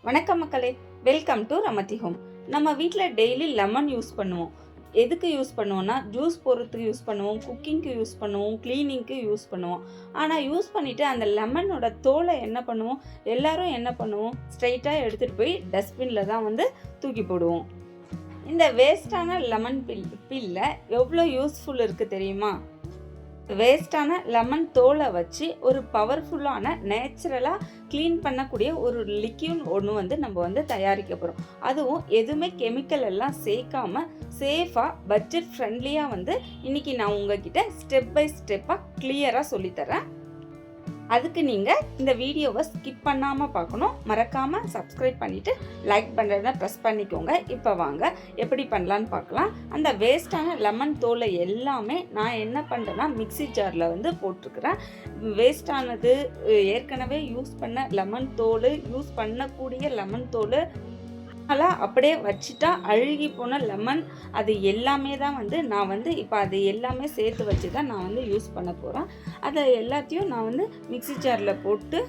வணக்கம் மக்களே, welcome to ரமதி home. நம்ம வீட்டில் டெய்லி லெமன் யூஸ் பண்ணுவோம். எதுக்கு யூஸ் பண்ணுவோம்னா, ஜூஸ் போடுறதுக்கு யூஸ் பண்ணுவோம், குக்கிங்க்கு யூஸ் பண்ணுவோம், க்ளீனிங்க்கு யூஸ் பண்ணுவோம். ஆனால் யூஸ் பண்ணிவிட்டு அந்த லெமனோட தோலை என்ன பண்ணுவோம், எல்லாரும் என்ன பண்ணுவோம், ஸ்ட்ரைட்டாக எடுத்துகிட்டு போய் டஸ்ட்பினில் தான் தூக்கி போடுவோம். இந்த வேஸ்டான லெமன் பில்ல எவ்வளோ யூஸ்ஃபுல் இருக்குது தெரியுமா? வேஸ்டான லெமன் தோலை வச்சு ஒரு பவர்ஃபுல்லான நேச்சுரலாக க்ளீன் பண்ணக்கூடிய ஒரு லிக்யூட் ஒன்று நம்ம தயாரிக்க போகிறோம். அதுவும் எதுவுமே கெமிக்கல் எல்லாம் சேர்க்காம சேஃபாக பட்ஜெட் ஃப்ரெண்ட்லியாக இன்றைக்கி நான் உங்ககிட்ட ஸ்டெப் பை ஸ்டெப்பாக கிளியராக சொல்லித்தரேன். அதுக்கு நீங்கள் இந்த வீடியோவை ஸ்கிப் பண்ணாமல் பார்க்கணும். மறக்காமல் சப்ஸ்கிரைப் பண்ணிவிட்டு லைக் பண்ணுறத ப்ரெஸ் பண்ணிக்கோங்க. இப்போ வாங்க எப்படி பண்ணலான்னு பார்க்கலாம். அந்த வேஸ்டான லெமன் தோலை எல்லாமே நான் என்ன பண்ணுறேன்னா மிக்ஸி ஜாரில் போட்டிருக்கிறேன். வேஸ்டானது ஏற்கனவே யூஸ் பண்ண லெமன் தோல், யூஸ் பண்ணக்கூடிய லெமன் தோல் அதெல்லாம் அப்படியே வச்சுட்டா அழுகி போன லெமன், அது எல்லாமே தான் நான் இப்போ அது எல்லாமே சேர்த்து வச்சு தான் நான் யூஸ் பண்ண போகிறேன். அதை எல்லாத்தையும் நான் மிக்ஸி ஜாரில் போட்டு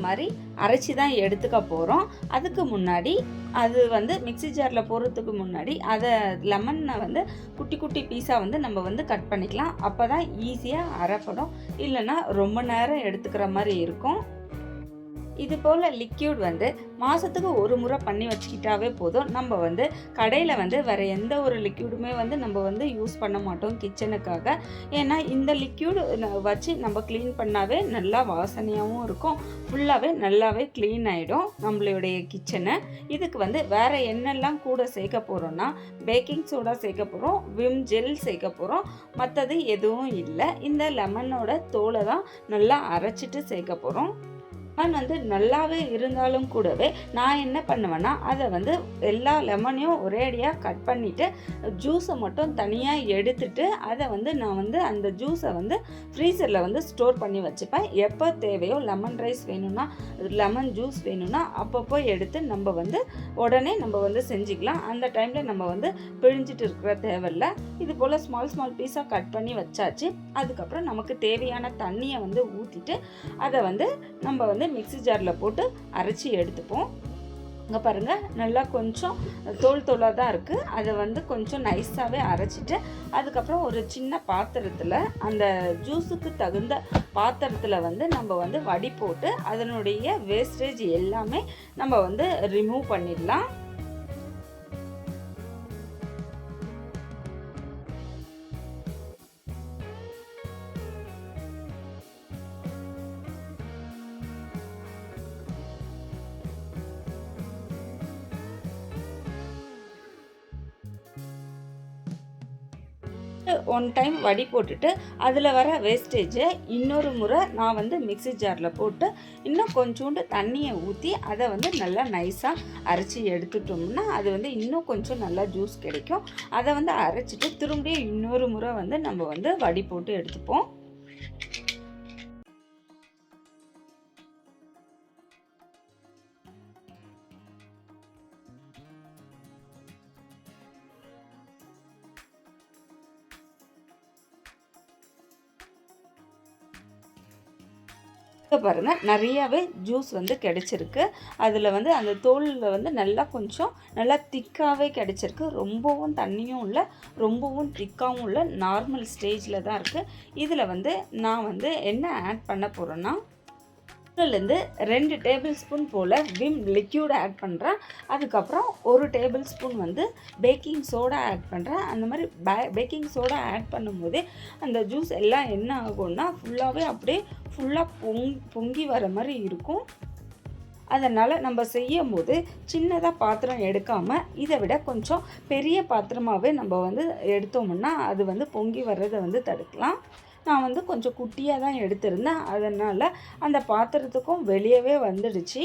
மாதிரி அரைச்சி தான் எடுத்துக்க போகிறோம். அதுக்கு முன்னாடி அது மிக்ஸி ஜாரில் போடுறதுக்கு முன்னாடி அதை லெமனை குட்டி குட்டி பீஸாக நம்ம கட் பண்ணிக்கலாம். அப்போ தான் ஈஸியாக அரைப்படும். இல்லைன்னா ரொம்ப நேரம் எடுத்துக்கிற மாதிரி இருக்கும். இது போல் லிக்யூட் மாதத்துக்கு ஒரு முறை பண்ணி வச்சுக்கிட்டாவே போதும். நம்ம கடையில் வேறு எந்த ஒரு லிக்யூடுமே நம்ம யூஸ் பண்ண மாட்டோம் கிச்சனுக்காக. ஏன்னா இந்த லிக்யூடு வச்சு நம்ம க்ளீன் பண்ணாவே நல்லா வாசனையாகவும் இருக்கும், ஃபுல்லாகவே நல்லாவே க்ளீன் ஆகிடும் நம்மளுடைய கிச்சனை. இதுக்கு வேறு என்னெல்லாம் கூட சேர்க்க போகிறோன்னா, பேக்கிங் சோடா சேர்க்க போகிறோம், விம் ஜெல் சேர்க்க போகிறோம். மற்றது எதுவும் இல்லை. இந்த லெமனோட தோலை தான் நல்லா அரைச்சிட்டு சேர்க்க போகிறோம். நல்லாவே இருந்தாலும் கூடவே நான் என்ன பண்ணுவேன்னா, அதை எல்லா லெமனையும் ஒரேடியாக கட் பண்ணிவிட்டு ஜூஸை மட்டும் தனியாக எடுத்துட்டு அதை நான் அந்த ஜூஸை ஃப்ரீசரில் ஸ்டோர் பண்ணி வச்சுப்பேன். எப்போ தேவையோ லெமன் ரைஸ் வேணும்னா, லெமன் ஜூஸ் வேணும்னா அப்பப்போ எடுத்து நம்ம உடனே நம்ம செஞ்சுக்கலாம். அந்த டைமில் நம்ம பிழிஞ்சிட்டு இருக்கிற தேவையில்லை. இது போல் ஸ்மால் பீஸாக கட் பண்ணி வச்சாச்சு. அதுக்கப்புறம் நமக்கு தேவையான தண்ணியை ஊற்றிட்டு அதை நம்ம மிக்ஸி ஜாரில் போட்டு அரைச்சி எடுத்துப்போம். இங்கே பாருங்கள், நல்லா கொஞ்சம் தோலாக தான் இருக்குது. அதை கொஞ்சம் நைஸாகவே அரைச்சிட்டு அதுக்கப்புறம் ஒரு சின்ன பாத்திரத்தில், அந்த ஜூஸுக்கு தகுந்த பாத்திரத்தில் நம்ம வடி போட்டு அதனுடைய வேஸ்டேஜ் எல்லாமே நம்ம ரிமூவ் பண்ணிடலாம். ஒன் டைம் வடி போட்டுட்டு அதில் வர வேஸ்டேஜை இன்னொரு முறை நான் மிக்ஸி ஜாரில் போட்டு இன்னும் கொஞ்சோண்டு தண்ணியை ஊற்றி அதை நல்லா நைஸாக அரைச்சி எடுத்துட்டோம்னா அது இன்னும் கொஞ்சம் நல்லா ஜூஸ் கிடைக்கும். அதை அரைச்சிட்டு திரும்பியும் இன்னொரு முறை நம்ம வடி போட்டு எடுத்துப்போம். பாருங்கள், நிறையாவே ஜூஸ் கிடைச்சிருக்கு. அதில் அந்த தோலில் நல்லா கொஞ்சம் நல்லா திக்காகவே கிடைச்சிருக்கு. ரொம்பவும் தண்ணியும் இல்லை, ரொம்பவும் திக்காகவும் இல்லை, நார்மல் ஸ்டேஜில் தான் இருக்குது. இதில் நான் என்ன ஆட் பண்ண போகிறேன்னா, இதிலேருந்து 2 டேபிள் ஸ்பூன் போல் விம் லிக்யூட் ஆட் பண்ணுறேன். அதுக்கப்புறம் 1 tablespoon baking soda add பண்ணுறேன். அந்த மாதிரி பேக்கிங் சோடா ஆட் பண்ணும்போதே அந்த ஜூஸ் எல்லாம் என்ன ஆகும்னா ஃபுல்லாகவே அப்படியே ஃபுல்லாக பொங்கி வர மாதிரி இருக்கும். அதனால் நம்ம செய்யும் போது சின்னதாக பாத்திரம் எடுக்காமல் இதை விட கொஞ்சம் பெரிய பாத்திரமாகவே நம்ம எடுத்தோம்னா அது பொங்கி வர்றதை தடுக்கலாம். நான் கொஞ்சம் குட்டியாக தான் எடுத்திருந்தேன். அதனால் அந்த பாத்திரத்துக்கும் வெளியவே வந்துடுச்சு.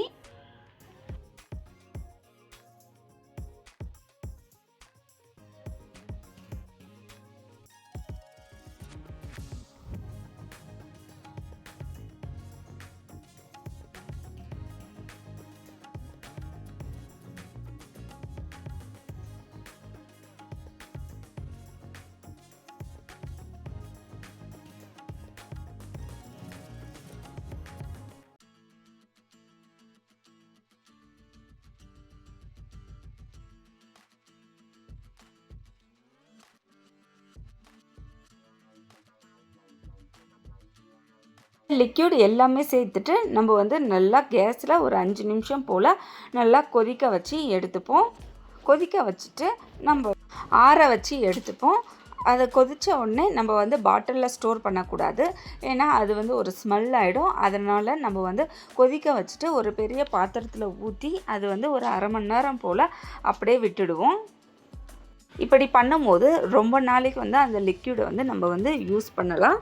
லிக்யூட் எல்லாமே சேர்த்துட்டு நம்ம வந்து நல்லா கேஸில் ஒரு 5 நிமிஷம் போல் நல்லா கொதிக்க வச்சு எடுத்துப்போம். கொதிக்க வச்சுட்டு நம்ம ஆற வச்சு எடுத்துப்போம். அதை கொதித்த உடனே நம்ம வந்து பாட்டிலில் ஸ்டோர் பண்ணக்கூடாது. ஏன்னா அது வந்து ஒரு ஸ்மெல் ஆகிடும். அதனால் நம்ம வந்து கொதிக்க வச்சுட்டு ஒரு பெரிய பாத்திரத்தில் ஊற்றி அது வந்து ஒரு அரை மணி நேரம் போல் அப்படியே விட்டுடுவோம். இப்படி பண்ணும்போது ரொம்ப நாளைக்கு வந்து அந்த லிக்யூடை வந்து நம்ம வந்து யூஸ் பண்ணலாம்.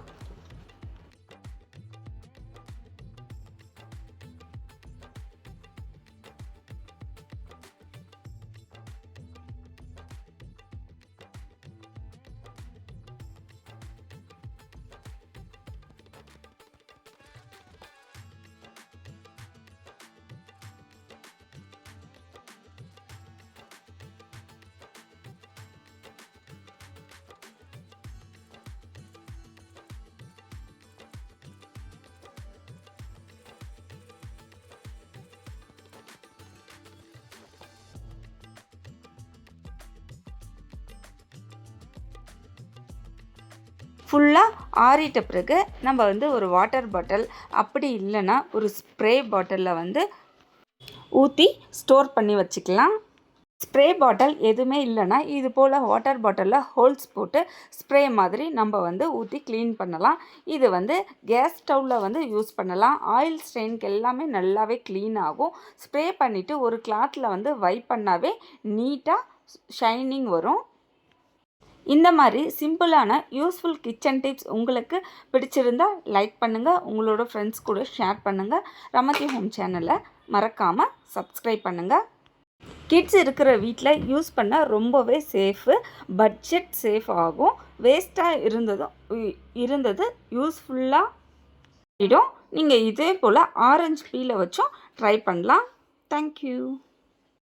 ஃபுல்லாக ஆறிட்ட பிறகு நம்ம வந்து ஒரு வாட்டர் பாட்டில் அப்படி இல்லைன்னா ஒரு ஸ்ப்ரே பாட்டிலில் வந்து ஊற்றி ஸ்டோர் பண்ணி வச்சுக்கலாம். ஸ்ப்ரே பாட்டில் எதுவுமே இல்லைன்னா இது போல் வாட்டர் பாட்டிலில் ஹோல்ஸ் போட்டு ஸ்ப்ரே மாதிரி நம்ம வந்து ஊற்றி க்ளீன் பண்ணலாம். இது வந்து கேஸ் ஸ்டவ்வில் வந்து யூஸ் பண்ணலாம். ஆயில் ஸ்டெயினுக்கு எல்லாமே நல்லாவே க்ளீன் ஆகும். ஸ்ப்ரே பண்ணிவிட்டு ஒரு கிளாத்தில் வந்து வைப் பண்ணாவே நீட்டாக ஷைனிங் வரும். இந்த மாதிரி சிம்பிளான யூஸ்ஃபுல் கிச்சன் டிப்ஸ் உங்களுக்கு பிடிச்சிருந்தால் லைக் பண்ணுங்கள், உங்களோட ஃப்ரெண்ட்ஸ் கூட ஷேர் பண்ணுங்கள். ரமதி ஹோம் சேனலை மறக்காமல் சப்ஸ்கிரைப் பண்ணுங்கள். கிட்ஸ் இருக்கிற வீட்டில் யூஸ் பண்ண ரொம்பவே சேஃபு, பட்ஜெட் சேஃப் ஆகும். வேஸ்ட்டாக இருந்தது யூஸ்ஃபுல்லாக ஆகிடும். நீங்கள் இதே போல் ஆரஞ்சு பீலை வச்சும் ட்ரை பண்ணலாம். தேங்க்யூ.